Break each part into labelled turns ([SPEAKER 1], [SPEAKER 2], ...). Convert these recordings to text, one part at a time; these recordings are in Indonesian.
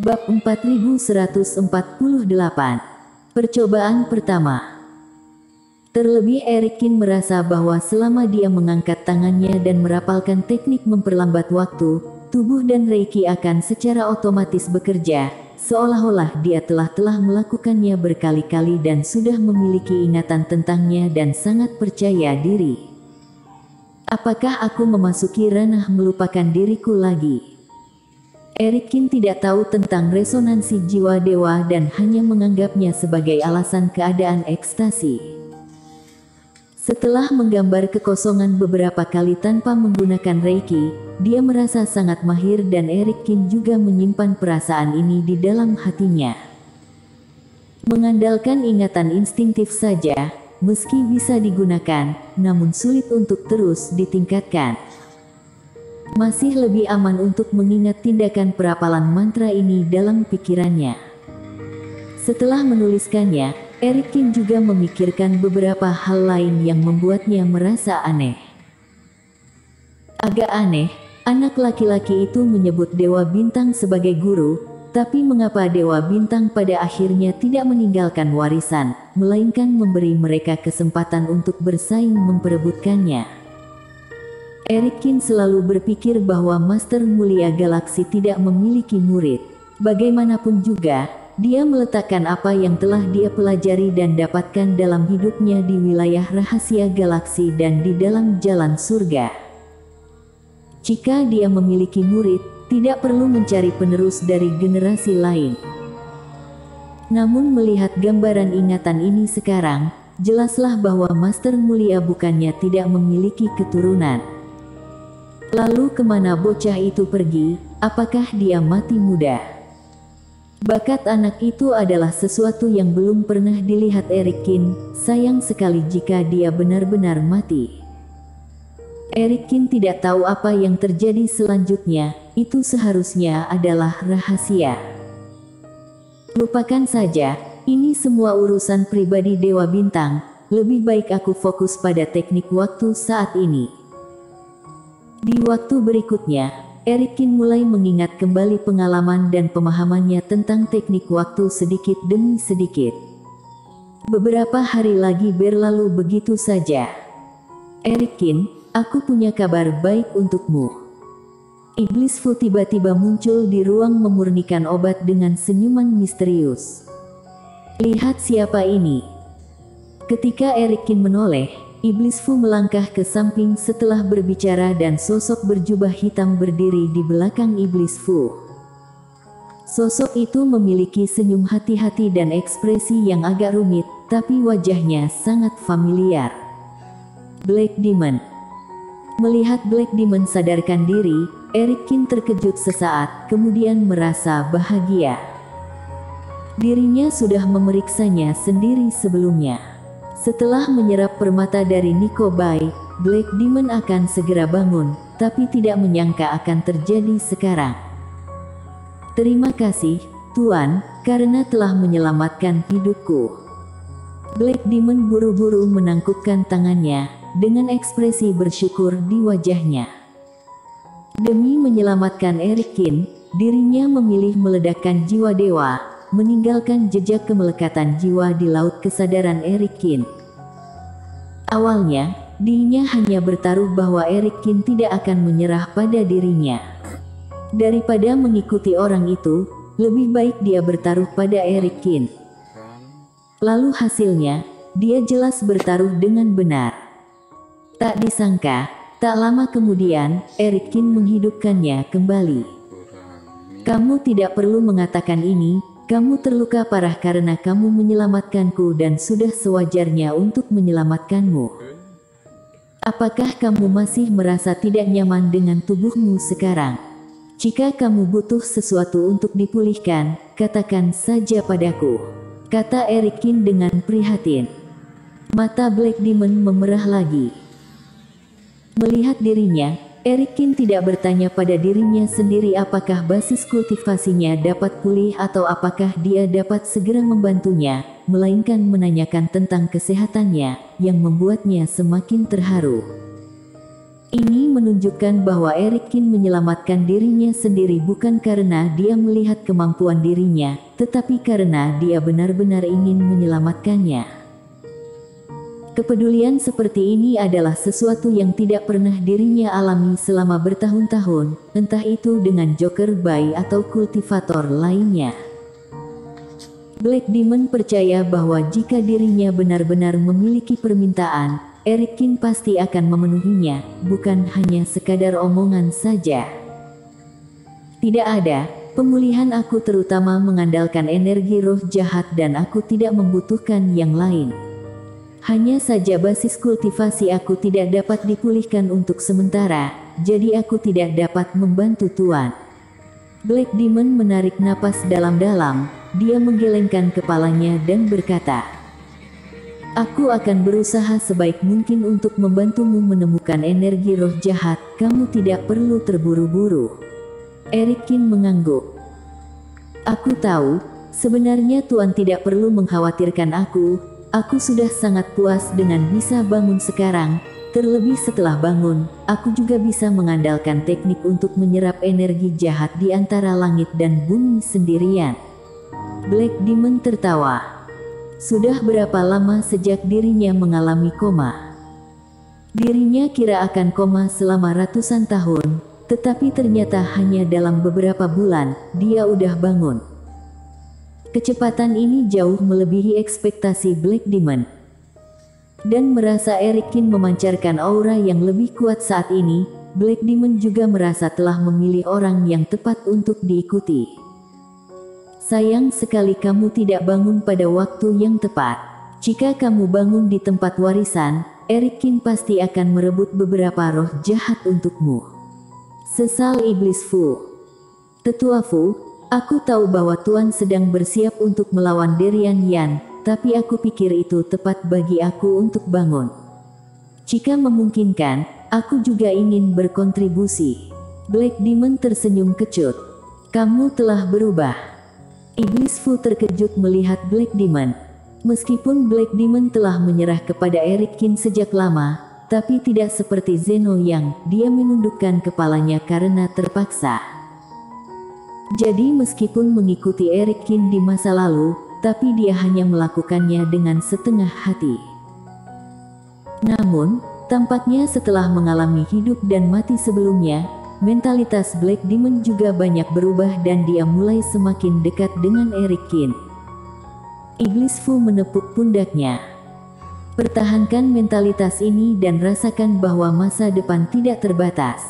[SPEAKER 1] Bab 4148. Percobaan pertama. Terlebih Erikin merasa bahwa selama dia mengangkat tangannya dan merapalkan teknik memperlambat waktu, tubuh dan Reiki akan secara otomatis bekerja, seolah-olah dia telah melakukannya berkali-kali dan sudah memiliki ingatan tentangnya dan sangat percaya diri. Apakah aku memasuki ranah melupakan diriku lagi? Erikin tidak tahu tentang resonansi jiwa dewa dan hanya menganggapnya sebagai alasan keadaan ekstasi. Setelah menggambar kekosongan beberapa kali tanpa menggunakan Reiki, dia merasa sangat mahir dan Erikin juga menyimpan perasaan ini di dalam hatinya. Mengandalkan ingatan instingtif saja, meski bisa digunakan, namun sulit untuk terus ditingkatkan. Masih lebih aman untuk mengingat tindakan perapalan mantra ini dalam pikirannya. Setelah menuliskannya, Erikin juga memikirkan beberapa hal lain yang membuatnya merasa aneh. Agak aneh, anak laki-laki itu menyebut Dewa Bintang sebagai guru, tapi mengapa Dewa Bintang pada akhirnya tidak meninggalkan warisan, melainkan memberi mereka kesempatan untuk bersaing memperebutkannya? Erikin selalu berpikir bahwa Master Mulia Galaksi tidak memiliki murid. Bagaimanapun juga, dia meletakkan apa yang telah dia pelajari dan dapatkan dalam hidupnya di wilayah rahasia galaksi dan di dalam jalan surga. Jika dia memiliki murid, tidak perlu mencari penerus dari generasi lain. Namun melihat gambaran ingatan ini sekarang, jelaslah bahwa Master Mulia bukannya tidak memiliki keturunan. Lalu kemana bocah itu pergi? Apakah dia mati muda? Bakat anak itu adalah sesuatu yang belum pernah dilihat Erikin, sayang sekali jika dia benar-benar mati. Erikin tidak tahu apa yang terjadi selanjutnya, itu seharusnya adalah rahasia. Lupakan saja, ini semua urusan pribadi Dewa Bintang, lebih baik aku fokus pada teknik waktu saat ini. Di waktu berikutnya, Erikin mulai mengingat kembali pengalaman dan pemahamannya tentang teknik waktu sedikit demi sedikit. Beberapa hari lagi berlalu begitu saja. Erikin, aku punya kabar baik untukmu. Iblis Fu tiba-tiba muncul di ruang memurnikan obat dengan senyuman misterius. Lihat siapa ini. Ketika Erikin menoleh, Iblis Fu melangkah ke samping setelah berbicara dan sosok berjubah hitam berdiri di belakang Iblis Fu. Sosok itu memiliki senyum hati-hati dan ekspresi yang agak rumit, tapi wajahnya sangat familiar. Black Demon. Melihat Black Demon sadarkan diri, Erikin terkejut sesaat, kemudian merasa bahagia. Dirinya sudah memeriksanya sendiri sebelumnya. Setelah menyerap permata dari Nico Bai, Black Demon akan segera bangun, tapi tidak menyangka akan terjadi sekarang. Terima kasih, Tuan, karena telah menyelamatkan hidupku. Black Demon buru-buru menangkupkan tangannya, dengan ekspresi bersyukur di wajahnya. Demi menyelamatkan Erikin, dirinya memilih meledakkan jiwa dewa, meninggalkan jejak kemelekatan jiwa di laut kesadaran Erikin. Awalnya, dirinya hanya bertaruh bahwa Erikin tidak akan menyerah pada dirinya. Daripada mengikuti orang itu, lebih baik dia bertaruh pada Erikin. Lalu hasilnya, dia jelas bertaruh dengan benar. Tak disangka, tak lama kemudian, Erikin menghidupkannya kembali. Kamu tidak perlu mengatakan ini. Kamu terluka parah karena kamu menyelamatkanku dan sudah sewajarnya untuk menyelamatkanmu. Apakah kamu masih merasa tidak nyaman dengan tubuhmu sekarang? Jika kamu butuh sesuatu untuk dipulihkan, katakan saja padaku, kata Erikin dengan prihatin. Mata Black Demon memerah lagi. Melihat dirinya, Erikin tidak bertanya pada dirinya sendiri apakah basis kultivasinya dapat pulih atau apakah dia dapat segera membantunya, melainkan menanyakan tentang kesehatannya, yang membuatnya semakin terharu. Ini menunjukkan bahwa Erikin menyelamatkan dirinya sendiri bukan karena dia melihat kemampuan dirinya, tetapi karena dia benar-benar ingin menyelamatkannya. Kepedulian seperti ini adalah sesuatu yang tidak pernah dirinya alami selama bertahun-tahun, entah itu dengan Joker Bay atau kultivator lainnya. Black Demon percaya bahwa jika dirinya benar-benar memiliki permintaan, Erikin pasti akan memenuhinya, bukan hanya sekadar omongan saja. Tidak ada pemulihan aku terutama mengandalkan energi roh jahat dan aku tidak membutuhkan yang lain. Hanya saja basis kultivasi aku tidak dapat dipulihkan untuk sementara, jadi aku tidak dapat membantu Tuan. Black Demon menarik napas dalam-dalam, dia menggelengkan kepalanya dan berkata, "Aku akan berusaha sebaik mungkin untuk membantumu menemukan energi roh jahat, kamu tidak perlu terburu-buru." Erikin mengangguk. "Aku tahu, sebenarnya Tuan tidak perlu mengkhawatirkan aku sudah sangat puas dengan bisa bangun sekarang, terlebih setelah bangun, aku juga bisa mengandalkan teknik untuk menyerap energi jahat di antara langit dan bumi sendirian." Black Demon tertawa. Sudah berapa lama sejak dirinya mengalami koma? Dirinya kira akan koma selama ratusan tahun, tetapi ternyata hanya dalam beberapa bulan, dia udah bangun. Kecepatan ini jauh melebihi ekspektasi Black Demon. Dan merasa Erikin memancarkan aura yang lebih kuat saat ini, Black Demon juga merasa telah memilih orang yang tepat untuk diikuti. Sayang sekali kamu tidak bangun pada waktu yang tepat. Jika kamu bangun di tempat warisan, Erikin pasti akan merebut beberapa roh jahat untukmu. Sesal Iblis Fu. Tetua Fu, aku tahu bahwa Tuan sedang bersiap untuk melawan Derian Yan, tapi aku pikir itu tepat bagi aku untuk bangun. Jika memungkinkan, aku juga ingin berkontribusi. Black Demon tersenyum kecut. Kamu telah berubah. Iblis Fu terkejut melihat Black Demon. Meskipun Black Demon telah menyerah kepada Erikin sejak lama, tapi tidak seperti Zeno yang dia menundukkan kepalanya karena terpaksa. Jadi meskipun mengikuti Erikin di masa lalu, tapi dia hanya melakukannya dengan setengah hati. Namun, tampaknya setelah mengalami hidup dan mati sebelumnya, mentalitas Black Demon juga banyak berubah dan dia mulai semakin dekat dengan Erikin. Iblis Fu menepuk pundaknya. Pertahankan mentalitas ini dan rasakan bahwa masa depan tidak terbatas.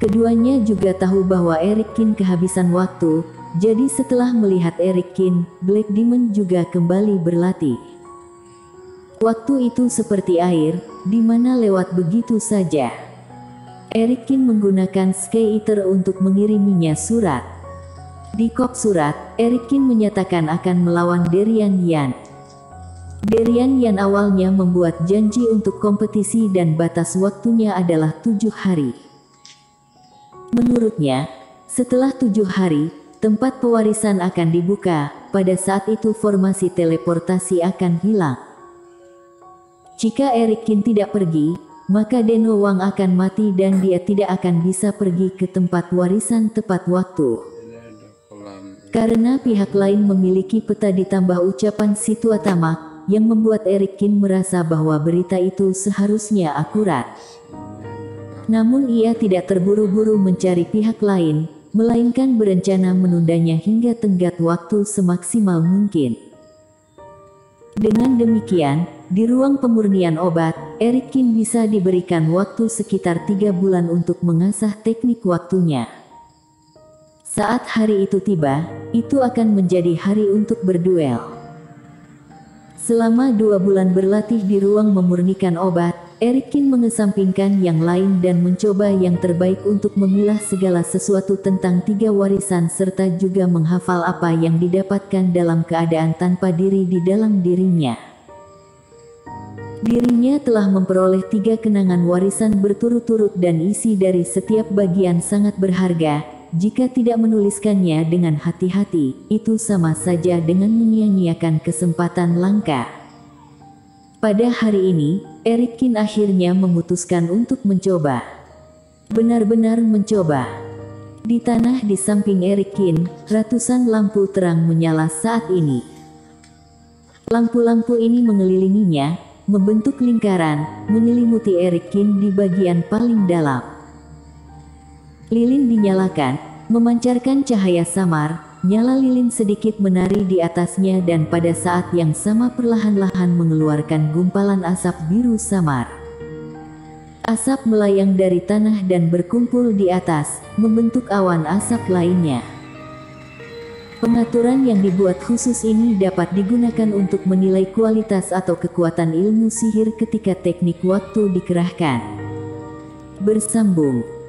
[SPEAKER 1] Keduanya juga tahu bahwa Erikin kehabisan waktu, jadi setelah melihat Erikin, Black Demon juga kembali berlatih. Waktu itu seperti air, di mana lewat begitu saja. Erikin menggunakan Sky Eater untuk mengiriminya surat. Di kop surat, Erikin menyatakan akan melawan Derian Yan. Derian Yan awalnya membuat janji untuk kompetisi dan batas waktunya adalah 7 hari. Menurutnya, setelah 7 hari, tempat pewarisan akan dibuka, pada saat itu formasi teleportasi akan hilang. Jika Erikin tidak pergi, maka Deno Wang akan mati dan dia tidak akan bisa pergi ke tempat warisan tepat waktu. Karena pihak lain memiliki peta ditambah ucapan si tua tamak, yang membuat Erikin merasa bahwa berita itu seharusnya akurat. Namun ia tidak terburu-buru mencari pihak lain, melainkan berencana menundanya hingga tenggat waktu semaksimal mungkin. Dengan demikian, di ruang pemurnian obat, Erikin bisa diberikan waktu sekitar 3 bulan untuk mengasah teknik waktunya. Saat hari itu tiba, itu akan menjadi hari untuk berduel. Selama 2 bulan berlatih di ruang memurnikan obat, Erikin mengesampingkan yang lain dan mencoba yang terbaik untuk memilah segala sesuatu tentang 3 warisan serta juga menghafal apa yang didapatkan dalam keadaan tanpa diri di dalam dirinya. Dirinya telah memperoleh 3 kenangan warisan berturut-turut dan isi dari setiap bagian sangat berharga. Jika tidak menuliskannya dengan hati-hati, itu sama saja dengan menyia-nyiakan kesempatan langka. Pada hari ini, Erikin akhirnya memutuskan untuk mencoba. Benar-benar mencoba. Di tanah di samping Erikin, ratusan lampu terang menyala saat ini. Lampu-lampu ini mengelilinginya, membentuk lingkaran, menyelimuti Erikin di bagian paling dalam. Lilin dinyalakan, memancarkan cahaya samar. Nyala lilin sedikit menari di atasnya dan pada saat yang sama perlahan-lahan mengeluarkan gumpalan asap biru samar. Asap melayang dari tanah dan berkumpul di atas, membentuk awan asap lainnya. Pengaturan yang dibuat khusus ini dapat digunakan untuk menilai kualitas atau kekuatan ilmu sihir ketika teknik waktu dikerahkan. Bersambung.